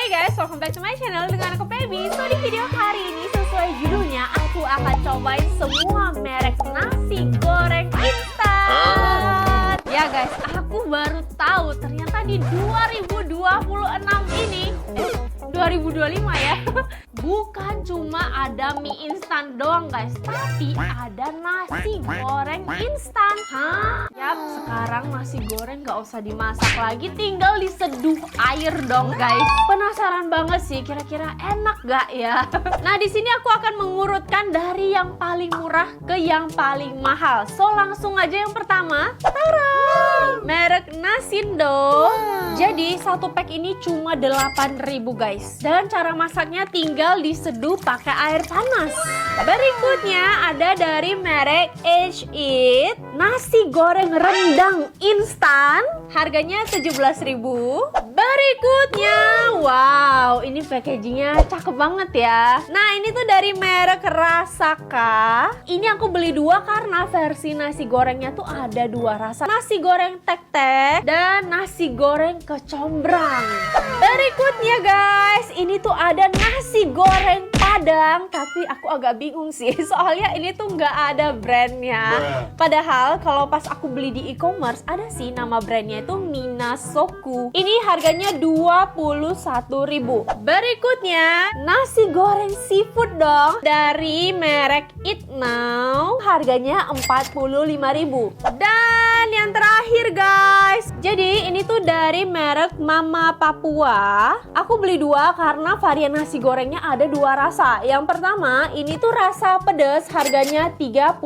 Hai guys, welcome back to my channel dengan aku Baby. So di video hari ini sesuai judulnya, aku akan cobain semua merek nasi goreng instan. Ya guys, aku baru tahu ternyata di 2026 ini 2025 ya. Bukan cuma ada mie instan doang guys, tapi ada nasi goreng instan. Hah? Yap, sekarang nasi goreng gak usah dimasak lagi, tinggal diseduh air dong guys. Penasaran banget sih, kira-kira enak gak ya? Nah, di sini aku akan mengurutkan dari yang paling murah ke yang paling mahal. So, langsung aja yang pertama. Tara! Merek Nasindo. Jadi, satu pack ini cuma 8.000 guys. Dan cara masaknya tinggal diseduh pakai air panas. Berikutnya ada dari merek H-Eat nasi goreng rendang instan, harganya 17.000. Berikutnya, wow, ini packagingnya cakep banget ya. Nah, ini tuh dari merek Rasaka. Ini aku beli dua karena versi nasi gorengnya tuh ada dua rasa, nasi goreng tek-tek dan nasi goreng kecombrang. Berikutnya guys, ini tuh ada nasi goreng Padang, tapi aku agak bingung sih soalnya ini tuh nggak ada brandnya. Padahal kalau pas aku beli di e-commerce ada sih nama brandnya itu Minasoku. Ini harganya 21.000. Berikutnya nasi goreng seafood dong dari merek Eat Now, harganya 45.000. Dan yang terakhir guys, jadi ini tuh dari merek Mama Papua. Aku beli dua karena varian nasi gorengnya ada dua rasa. Yang pertama ini tuh rasa pedas, harganya 30.000.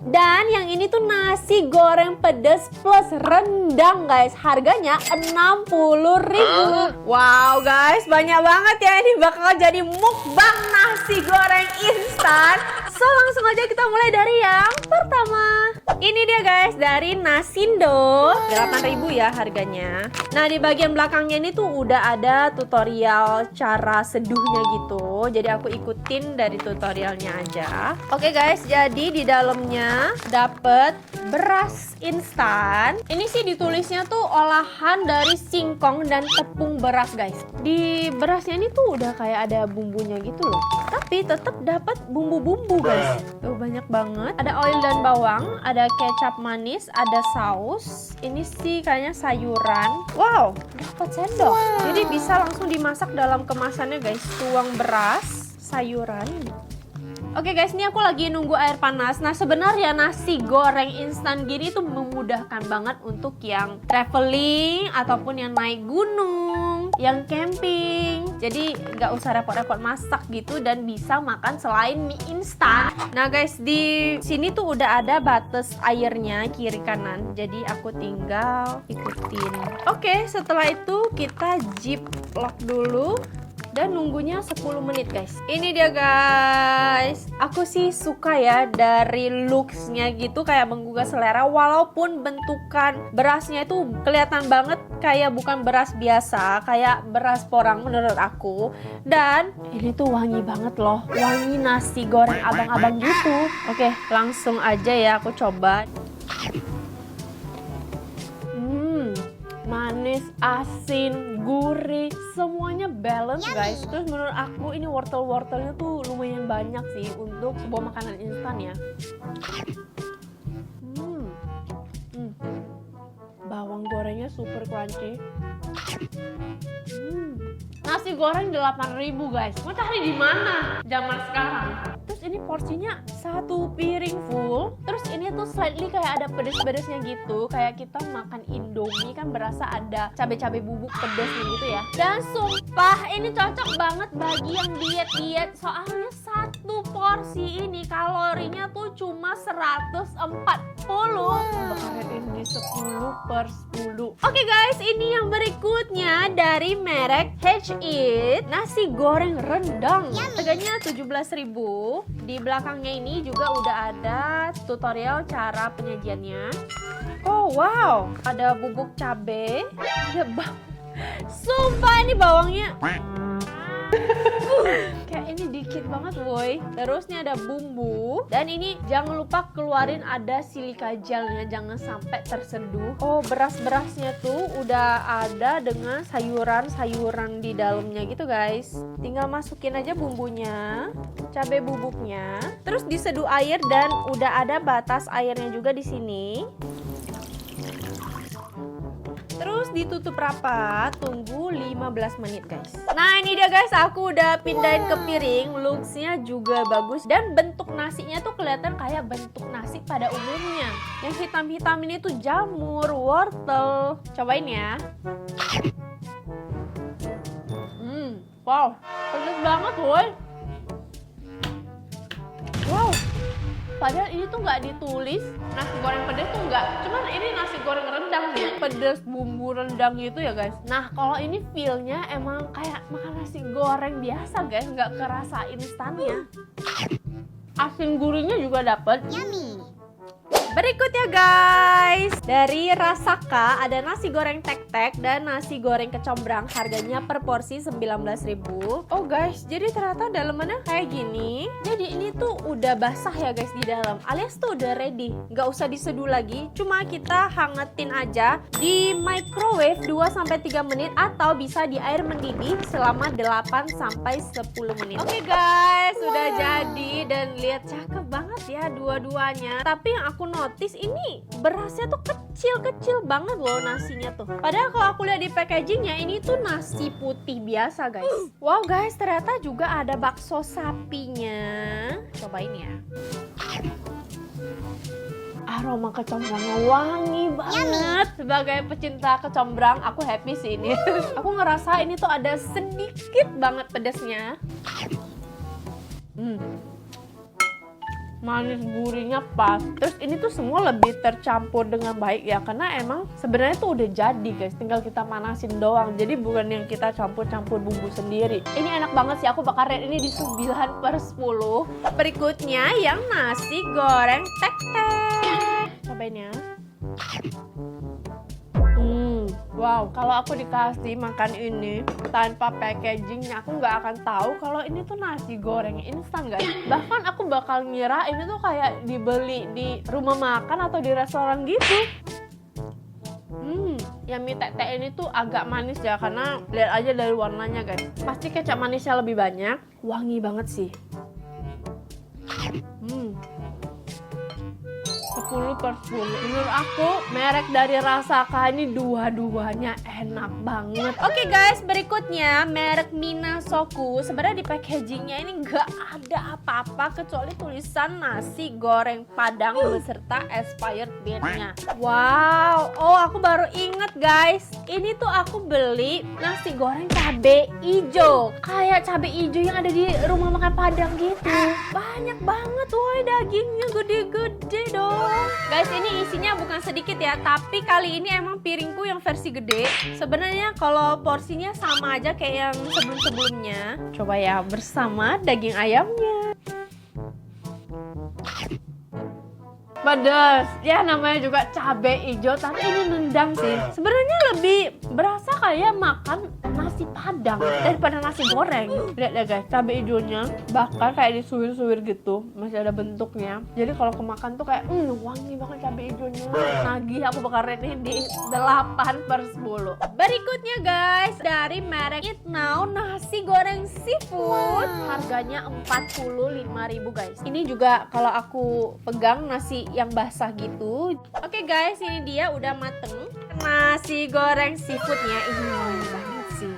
Dan yang ini tuh nasi goreng pedas plus rendang guys, harganya 60.000. Wow guys, banyak banget ya, ini bakal jadi mukbang nasi goreng instan. So langsung aja kita mulai dari yang pertama. Ini dia guys, dari Nasindo, 8.000 ya harganya. Nah, di bagian belakangnya ini tuh udah ada tutorial cara seduhnya gitu. Jadi aku ikutin dari tutorialnya aja. Oke guys, jadi di dalamnya dapet beras instan. Ini sih ditulisnya tuh olahan dari singkong dan tepung beras guys. Di berasnya ini tuh udah kayak ada bumbunya gitu loh. Tapi tetap dapat bumbu-bumbu guys. Tuh banyak banget. Ada oil dan bawang, ada kecap manis, ada saus. Ini sih kayaknya sayuran. Wow, dapat sendok. Jadi bisa langsung dimasak dalam kemasannya guys. Tuang beras, sayuran. Oke guys, ini aku lagi nunggu air panas. Nah, sebenarnya nasi goreng instan gini tuh memudahkan banget untuk yang traveling ataupun yang naik gunung, yang camping. Jadi nggak usah repot-repot masak gitu dan bisa makan selain mie instan. Nah guys, di sini tuh udah ada batas airnya kiri kanan. Jadi aku tinggal ikutin. Oke, setelah itu kita ziplock dulu. Dan nunggunya 10 menit guys. Ini dia guys. Aku sih suka ya dari looksnya gitu, kayak menggugah selera. Walaupun bentukan berasnya itu kelihatan banget kayak bukan beras biasa, kayak beras porang menurut aku. Dan ini tuh wangi banget loh. Wangi nasi goreng abang-abang gitu. Oke, langsung aja ya aku coba. Manis, asin, gurih, semuanya balance guys. Terus menurut aku ini wortel-wortelnya tuh lumayan banyak sih untuk sebuah makanan instan ya. Bawang gorengnya super crunchy. Nasi goreng 8.000 guys. Mau cari di mana zaman sekarang? Terus ini porsinya satu piring full. Terus ini tuh slightly kayak ada pedes-pedesnya gitu. Kayak kita makan Indomie kan berasa ada cabai-cabai bubuk pedesnya gitu ya. Dan sumpah ini cocok banget bagi yang diet-diet. Soalnya satu porsi ini kalorinya tuh cuma 140. Bakaran ini 10/10. Oke guys, ini yang berikutnya dari merek H-Eat nasi goreng rendang. Harganya 17.000. Di belakangnya ini juga udah ada tutorial cara penyajiannya. Oh wow, ada bubuk cabe, ada bawang. Sumpah ini bawangnya Kayak ini dikit banget boy. Terus nih ada bumbu. Dan ini jangan lupa keluarin ada silika gelnya, jangan sampai terseduh. Oh, beras-berasnya tuh udah ada dengan sayuran-sayuran di dalamnya gitu guys. Tinggal masukin aja bumbunya, cabai bubuknya, terus diseduh air dan udah ada batas airnya juga di sini. Terus ditutup rapat, tunggu 15 menit guys. Nah ini dia guys, aku udah pindahin ke piring. Looksnya juga bagus dan bentuk nasinya tuh kelihatan kayak bentuk nasi pada umumnya. Yang hitam-hitam ini tuh jamur, wortel. Cobain ya. Wow, pedas banget boy. Wow, padahal ini tuh nggak ditulis nasi goreng pedas tuh nggak, cuman ini nasi goreng rendang sih, pedas bumbu rendang gitu ya guys. Nah kalau ini feelnya emang kayak makan nasi goreng biasa guys, nggak kerasa instannya. Asin gurihnya juga dapet. Yummy. Berikutnya guys, dari Rasaka ada nasi goreng tek-tek dan nasi goreng kecombrang, harganya per porsi 19.000. Oh guys, jadi ternyata dalamannya kayak gini. Jadi ini tuh udah basah ya guys di dalam, alias tuh udah ready, nggak usah diseduh lagi, cuma kita hangetin aja di microwave 2-3 menit atau bisa di air mendidih selama 8-10 menit. Oke guys, sudah jadi dan lihat cakep banget ya dua-duanya. Tapi yang aku notice ini berasnya tuh kecil-kecil banget loh nasinya tuh. Padahal kalau aku lihat di packagingnya ini tuh nasi putih biasa guys. Wow guys, ternyata juga ada bakso sapinya. Cobain ya. Aroma kecombrangnya wangi banget. Sebagai pecinta kecombrang, aku happy sih ini. Aku ngerasa ini tuh ada sedikit banget pedasnya. Manis gurihnya pas. Terus ini tuh semua lebih tercampur dengan baik ya, karena emang sebenarnya tuh udah jadi guys, tinggal kita manasin doang. Jadi bukan yang kita campur-campur bumbu sendiri. Ini enak banget sih, aku bakal rate ini di 9/10. Berikutnya yang nasi goreng tek-tek. Cobain ya. Wow, kalau aku dikasih makan ini tanpa packagingnya, aku nggak akan tahu kalau ini tuh nasi goreng instan guys. Bahkan aku bakal ngira ini tuh kayak dibeli di rumah makan atau di restoran gitu. Yang mie tek-tek ini tuh agak manis ya, karena lihat aja dari warnanya guys. Pasti kecap manisnya lebih banyak. Wangi banget sih. 10/10. Menurut aku merek dari Rasaka ini dua-duanya enak banget. Oke guys, berikutnya merek Minasoku. Sebenarnya di packagingnya ini nggak ada apa-apa kecuali tulisan nasi goreng Padang beserta expired date-nya. Wow, oh aku baru inget guys, ini tuh aku beli nasi goreng cabe ijo, kayak cabe ijo yang ada di rumah makan Padang gitu. Banyak banget, woi dagingnya gede-gede dong. Guys, ini isinya bukan sedikit ya, tapi kali ini emang piringku yang versi gede. Sebenarnya kalau porsinya sama aja kayak yang sebelum-sebelumnya. Coba ya, bersama daging ayamnya. Pedas, ya namanya juga cabai hijau, tapi ini nendang sih. Sebenarnya lebih berasa kayak makan nasi Padang daripada nasi goreng. Lihat ya guys, cabai hijaunya bahkan kayak disuwir-suwir gitu, masih ada bentuknya. Jadi kalau kemakan tuh kayak wangi banget cabai hijaunya. Nagih, aku bakal rate ini di 8/10. Berikutnya guys, dari merek Eat Now nasi goreng seafood, harganya 45.000 guys. Ini juga kalau aku pegang nasi yang basah gitu. Oke guys, ini dia udah mateng. Nasi goreng seafoodnya ini wangi banget sih.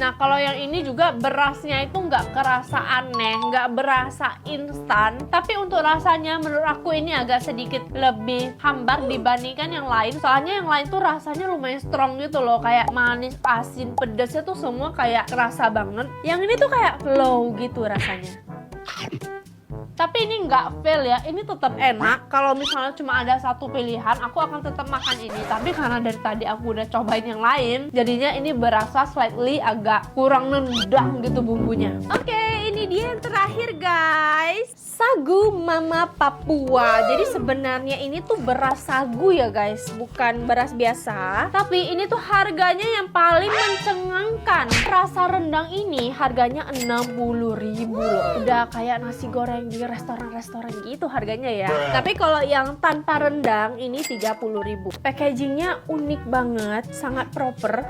Nah kalau yang ini juga berasnya itu nggak kerasa aneh, nggak berasa instan. Tapi untuk rasanya menurut aku ini agak sedikit lebih hambar dibandingkan yang lain. Soalnya yang lain tuh rasanya lumayan strong gitu loh, kayak manis, asin, pedasnya tuh semua kayak kerasa banget. Yang ini tuh kayak low gitu rasanya. Tapi ini nggak fail ya, ini tetap enak. Kalau misalnya cuma ada satu pilihan, aku akan tetap makan ini. Tapi karena dari tadi aku udah cobain yang lain, jadinya ini berasa slightly agak kurang nendang gitu bumbunya. Oke, ini dia yang terakhir guys. Sagu Mama Papua. Jadi sebenarnya ini tuh beras sagu ya guys, bukan beras biasa. Tapi ini tuh harganya yang paling mencengangkan. Rasa rendang ini harganya 60.000 loh. Udah kayak nasi goreng di restoran-restoran gitu harganya ya. Tapi kalau yang tanpa rendang ini 30.000. Packagingnya unik banget, sangat proper.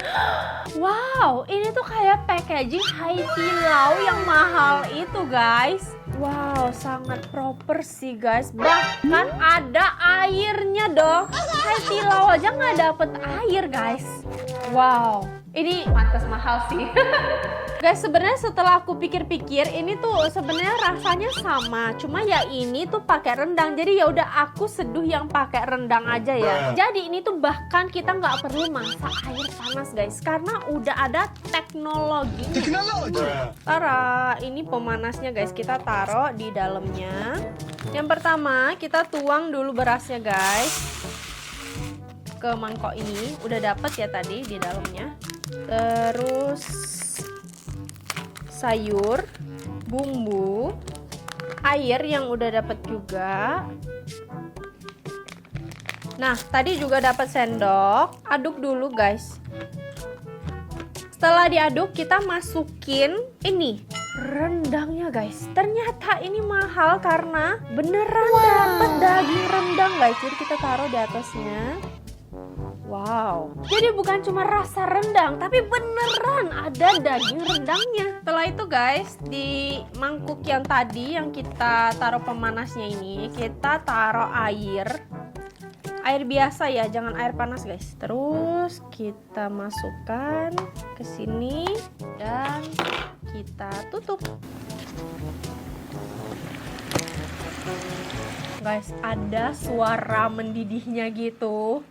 Wow, ini tuh kayak packaging Haidilao yang mahal itu guys. Wow, sangat proper sih guys. Bahkan ada airnya dong. Haidilao aja nggak dapet air guys. Wow, ini pantas mahal sih. Guys, sebenarnya setelah aku pikir-pikir, ini tuh sebenarnya rasanya sama. Cuma ya ini tuh pakai rendang. Jadi ya udah aku seduh yang pakai rendang aja ya. Jadi ini tuh bahkan kita nggak perlu masak air panas guys, karena udah ada teknologinya. Tara, ini pemanasnya guys. Kita taruh di dalamnya. Yang pertama kita tuang dulu berasnya guys ke mangkok ini. Udah dapet ya tadi di dalamnya. Terus sayur, bumbu, air yang udah dapet juga. Nah, tadi juga dapat sendok. Aduk dulu guys. Setelah diaduk, kita masukin ini rendangnya guys. Ternyata ini mahal karena beneran dapat daging rendang guys. Jadi kita taruh di atasnya. Wow, jadi bukan cuma rasa rendang, tapi beneran ada daging rendangnya. Setelah itu guys, di mangkuk yang tadi yang kita taruh pemanasnya ini, kita taruh air. Air biasa ya, jangan air panas guys. Terus kita masukkan ke sini dan kita tutup. Guys, ada suara mendidihnya gitu.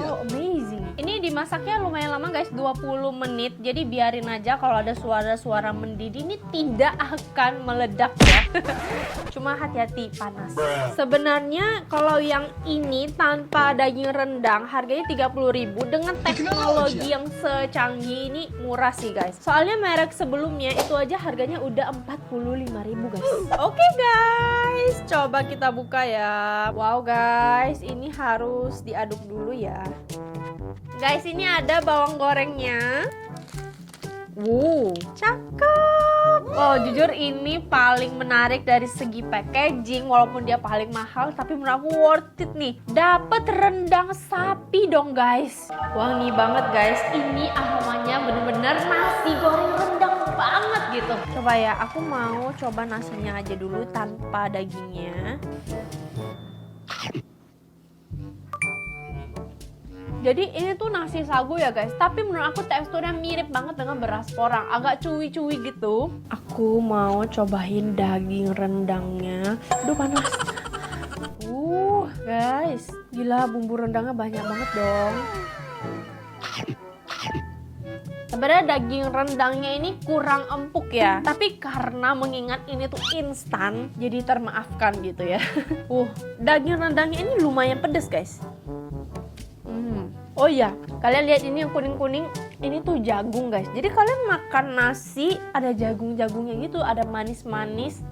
Oh, amazing. Ini dimasaknya lumayan lama guys, 20 menit. Jadi biarin aja, kalau ada suara-suara mendidih ini tidak akan meledak ya. Cuma hati-hati panas. Sebenarnya kalau yang ini tanpa daging rendang harganya 30.000. Dengan teknologi yang secanggih ini murah sih guys. Soalnya merek sebelumnya itu aja harganya udah 45.000 guys. Oke guys, coba kita buka ya. Wow guys, ini harus diaduk dulu ya. Guys, ini ada bawang gorengnya. Cakep. Oh, jujur ini paling menarik dari segi packaging. Walaupun dia paling mahal, tapi menurut aku worth it nih. Dapat rendang sapi dong guys. Wangi banget guys. Ini aromanya bener-bener nasi goreng rendang banget gitu. Coba ya, aku mau coba nasinya aja dulu tanpa dagingnya. Jadi ini tuh nasi sagu ya guys, tapi menurut aku teksturnya mirip banget dengan beras porang, agak cuy-cuy gitu. Aku mau cobain daging rendangnya. Aduh panas. Guys, gila bumbu rendangnya banyak banget dong. Sebenarnya daging rendangnya ini kurang empuk ya, tapi karena mengingat ini tuh instan, jadi termaafkan gitu ya. Daging rendangnya ini lumayan pedes guys. Oh iya, kalian lihat ini yang kuning-kuning, ini tuh jagung guys. Jadi kalian makan nasi ada jagung-jagungnya gitu, ada manis-manis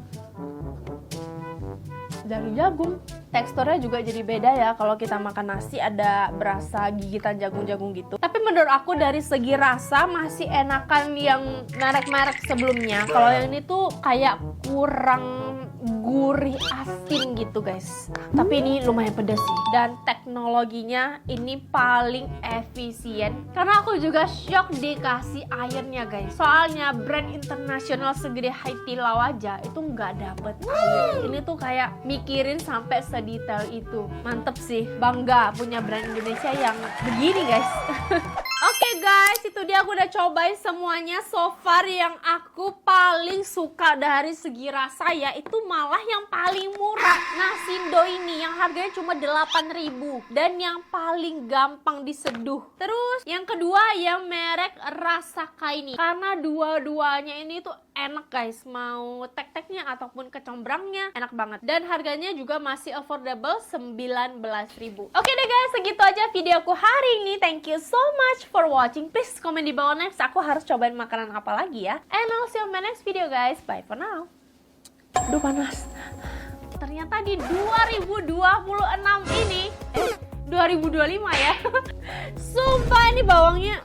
dari jagung. Teksturnya juga jadi beda ya. Kalau kita makan nasi ada berasa gigitan jagung-jagung gitu. Tapi menurut aku dari segi rasa masih enakan yang merek-merek sebelumnya. Kalau yang ini tuh kayak kurang gurih asin gitu guys. Tapi ini lumayan pedas sih. Dan teknologinya ini paling efisien. Karena aku juga shock dikasih airnya guys. Soalnya brand internasional segede Haidilao aja itu nggak dapet air. Ini tuh kayak mikirin sampai sedetail itu. Mantep sih. Bangga punya brand Indonesia yang begini guys. Oke guys, itu dia aku udah cobain semuanya. So far yang aku paling suka dari segi rasa ya, itu malah yang paling murah. Nasindo ini yang harganya cuma 8.000 dan yang paling gampang diseduh. Terus yang kedua yang merek Rasaka ini, karena dua-duanya ini tuh enak guys, mau tek-teknya ataupun kecombrangnya enak banget. Dan harganya juga masih affordable, 19.000. Oke deh guys, segitu aja videoku hari ini. Thank you so much for watching. Please komen di bawah next aku harus cobain makanan apa lagi ya. And I'll see you on my next video guys. Bye for now. Aduh panas. Ternyata di 2026 ini 2025 ya. Sumpah ini bawangnya